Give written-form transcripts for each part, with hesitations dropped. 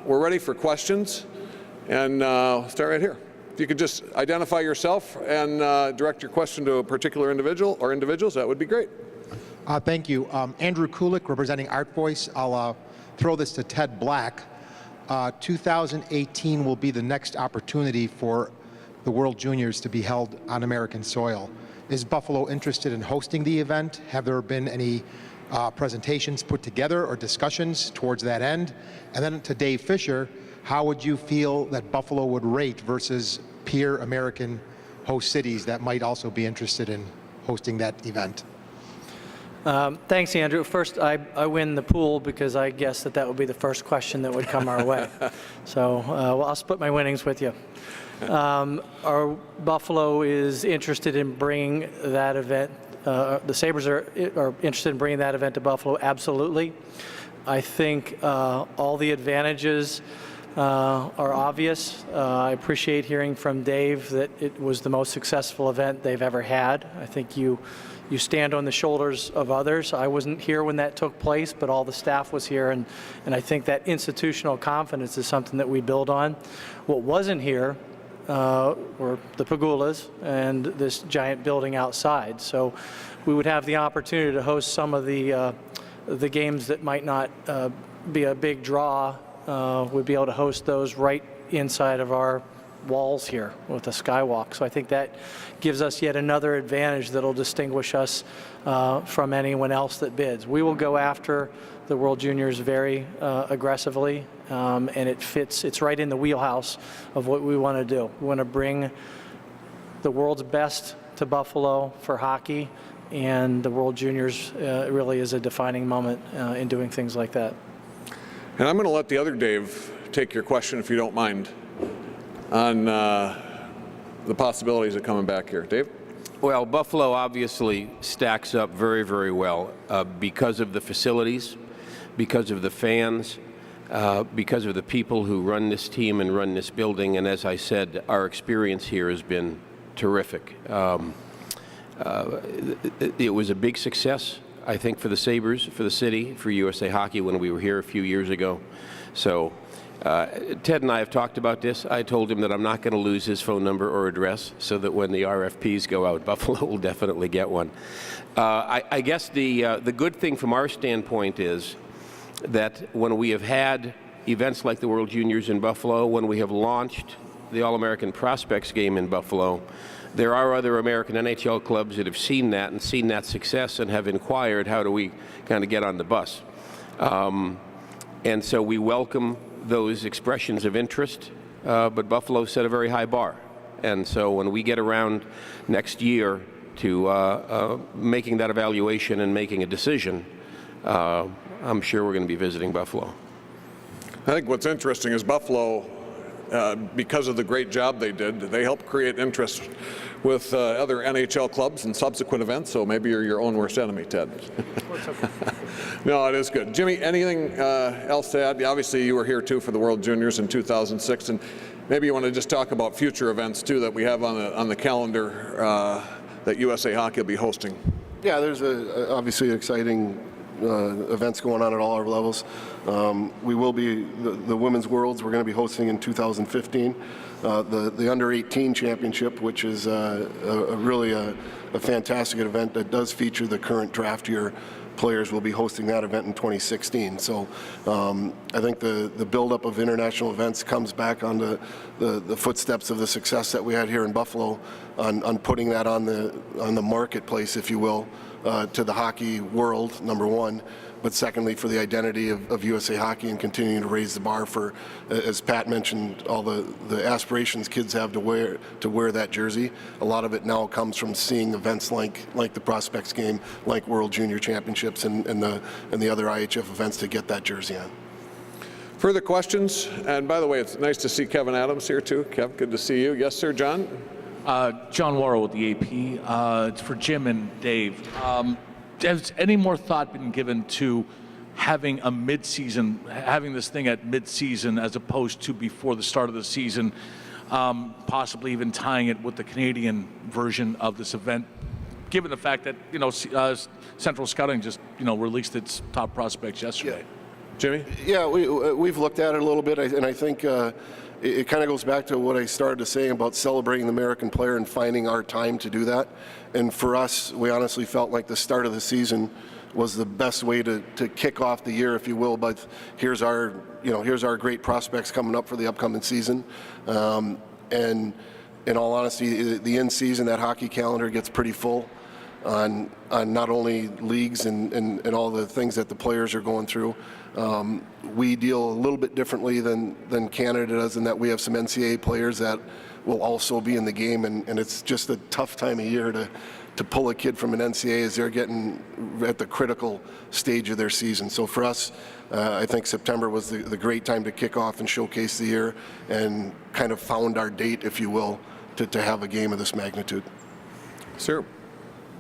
we're ready for questions, and start right here. If you could just identify yourself and direct your question to a particular individual or individuals, that would be great. Thank you. Andrew Kulik, representing Art Voice. I'll throw this to Ted Black. 2018 will be the next opportunity for the World Juniors to be held on American soil. Is Buffalo interested in hosting the event? Have there been any presentations put together or discussions towards that end? And then to Dave Fisher, how would you feel that Buffalo would rate versus peer American host cities that might also be interested in hosting that event? Thanks, Andrew. First, I win the pool because I guessed that would be the first question that would come our way. So well, I'll split my winnings with you. Our Buffalo is interested in bringing that event. The Sabres are interested in bringing that event to Buffalo. Absolutely. I think all the advantages are obvious. I appreciate hearing from Dave that it was the most successful event they've ever had. I think you stand on the shoulders of others. I wasn't here when that took place, but all the staff was here, and I think that institutional confidence is something that we build on. What wasn't here were the Pagulas and this giant building outside. So we would have the opportunity to host some of the games that might not be a big draw. We'd be able to host those right inside of our walls here with a skywalk. So I think that gives us yet another advantage that'll distinguish us from anyone else that bids. We will go after the World Juniors very aggressively, and it's right in the wheelhouse of what we want to do. We want to bring the world's best to Buffalo for hockey, and the World Juniors really is a defining moment in doing things like that. And I'm going to let the other Dave take your question, if you don't mind, on the possibilities of coming back here. Dave? Well, Buffalo obviously stacks up very, very well because of the facilities, because of the fans, because of the people who run this team and run this building. And as I said, our experience here has been terrific. It was a big success, I think, for the Sabres, for the city, for USA Hockey when we were here a few years ago. So Ted and I have talked about this. I told him that I'm not going to lose his phone number or address so that when the RFPs go out, Buffalo will definitely get one. I guess the good thing from our standpoint is that when we have had events like the World Juniors in Buffalo, when we have launched the All-American Prospects game in Buffalo, there are other American NHL clubs that have seen that and seen that success and have inquired, how do we kind of get on the bus? And so we welcome those expressions of interest, but Buffalo set a very high bar. And so when we get around next year to making that evaluation and making a decision, I'm sure we're going to be visiting Buffalo. I think what's interesting is Buffalo, because of the great job they did, they helped create interest with other NHL clubs and subsequent events, so maybe you're your own worst enemy, Ted. No, it is good. Jimmy, anything else to add? Obviously, you were here, too, for the World Juniors in 2006, and maybe you want to just talk about future events, too, that we have on the calendar that USA Hockey will be hosting. Yeah, there's obviously exciting events going on at all our levels. We will be, the Women's Worlds we're going to be hosting in 2015. The Under-18 Championship, which is really a fantastic event that does feature the current draft year players, will be hosting that event in 2016. So I think the buildup of international events comes back on the footsteps of the success that we had here in Buffalo on putting that on the marketplace, if you will, to the hockey world, number one, but secondly for the identity of USA Hockey and continuing to raise the bar for, as Pat mentioned, all the aspirations kids have to wear that jersey. A lot of it now comes from seeing events like the Prospects game, like World Junior Championships and the other IIHF events to get that jersey on. Further questions? And by the way, it's nice to see Kevin Adams here too. Kev, good to see you. Yes, sir, John? John Worrell with the AP. It's for Jim and Dave. Has any more thought been given to having a mid-season, having this thing at mid-season as opposed to before the start of the season, possibly even tying it with the Canadian version of this event, given the fact that, Central Scouting just, released its top prospects yesterday? Jimmy? Yeah, we've looked at it a little bit, and I think it kind of goes back to what I started to say about celebrating the American player and finding our time to do that. And for us, we honestly felt like the start of the season was the best way to kick off the year, if you will. But here's our great prospects coming up for the upcoming season. And in all honesty, the in-season, that hockey calendar gets pretty full on not only leagues and all the things that the players are going through. We deal a little bit differently than Canada does in that we have some NCAA players that will also be in the game, and it's just a tough time of year to pull a kid from an NCAA as they're getting at the critical stage of their season. So for us, I think September was the great time to kick off and showcase the year and kind of found our date, if you will, to have a game of this magnitude. Sir?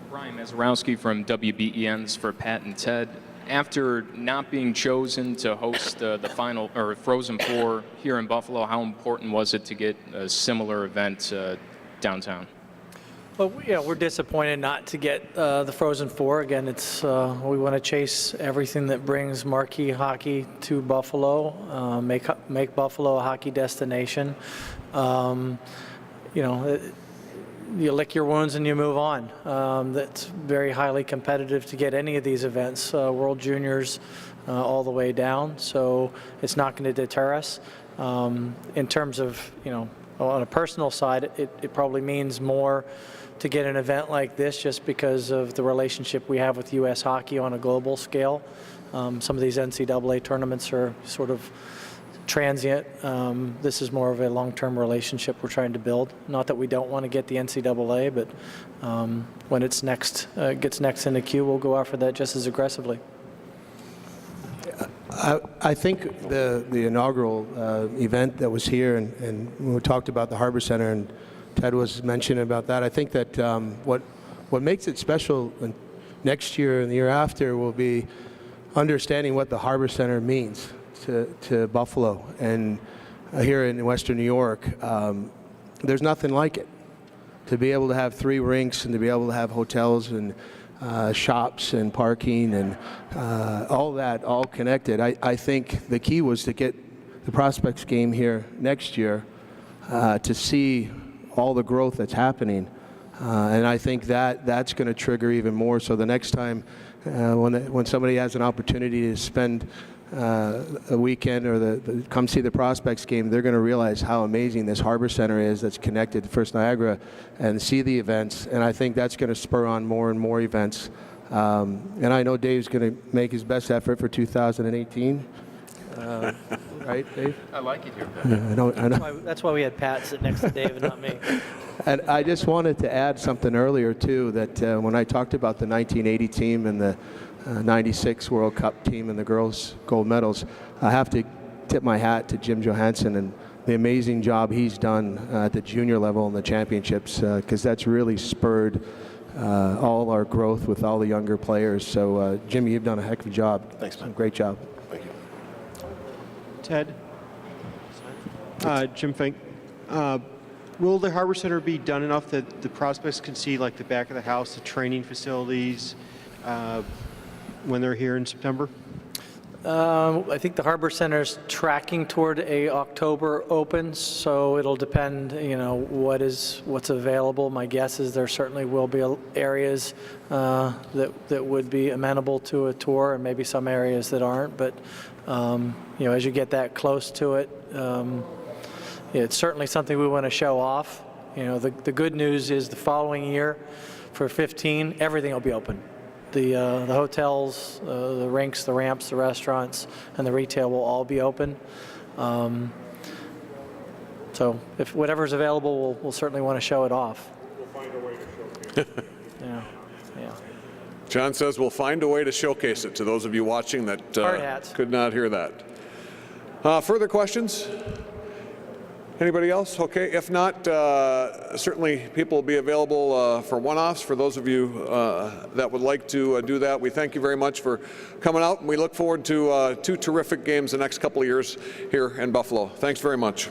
Ryan Mazurowski from WBEN's for Pat and Ted. After not being chosen to host the final or Frozen Four here in Buffalo, how important was it to get a similar event downtown? Well, yeah, we're disappointed not to get the Frozen Four. Again, it's we want to chase everything that brings marquee hockey to Buffalo, make Buffalo a hockey destination. You lick your wounds and you move on. That's very highly competitive to get any of these events, World Juniors all the way down. So it's not going to deter us. In terms of, on a personal side, it probably means more to get an event like this just because of the relationship we have with U.S. hockey on a global scale. Some of these NCAA tournaments are sort of transient. This is more of a long-term relationship we're trying to build. Not that we don't want to get the NCAA, but when it's gets next in the queue, we'll go after that just as aggressively. I think the inaugural event that was here, and we talked about the Harbor Center, and Ted was mentioning about that. I think that what makes it special next year and the year after will be understanding what the Harbor Center means to Buffalo. And here in Western New York, there's nothing like it. To be able to have 3 rinks and to be able to have hotels and shops and parking and all that all connected. I think the key was to get the Prospects game here next year to see all the growth that's happening. And I think that's going to trigger even more. So the next time when somebody has an opportunity to spend a weekend or come see the Prospects game, they're going to realize how amazing this Harbor Center is that's connected to First Niagara and see the events. And I think that's going to spur on more and more events. And I know Dave's going to make his best effort for 2018. Right, Dave? I like it here. I know. That's why we had Pat sit next to Dave and not me. And I just wanted to add something earlier, too, that when I talked about the 1980 team and the 96 World Cup team and the girls' gold medals, I have to tip my hat to Jim Johansson and the amazing job he's done at the junior level in the championships, because that's really spurred all our growth with all the younger players. So, Jimmy, you've done a heck of a job. Thanks, man. Great job. Thank you. Ted? Jim Fink. Will the Harbor Center be done enough that the prospects can see like the back of the house, the training facilities, when they're here in September? I think the Harbor Center's tracking toward a October open, so it'll depend, what's available. My guess is there certainly will be areas that would be amenable to a tour, and maybe some areas that aren't. But as you get that close to it, it's certainly something we want to show off. The good news is the following year, for 15, everything will be open. The hotels, the rinks, the ramps, the restaurants, and the retail will all be open. So if whatever's available, we'll certainly want to show it off. We'll find a way to showcase it. Yeah. John says we'll find a way to showcase it to those of you watching that Hard hats. could not hear that. Further questions? Anybody else? Okay, if not, certainly people will be available for one-offs for those of you that would like to do that. We thank you very much for coming out, and we look forward to 2 terrific games the next couple of years here in Buffalo. Thanks very much.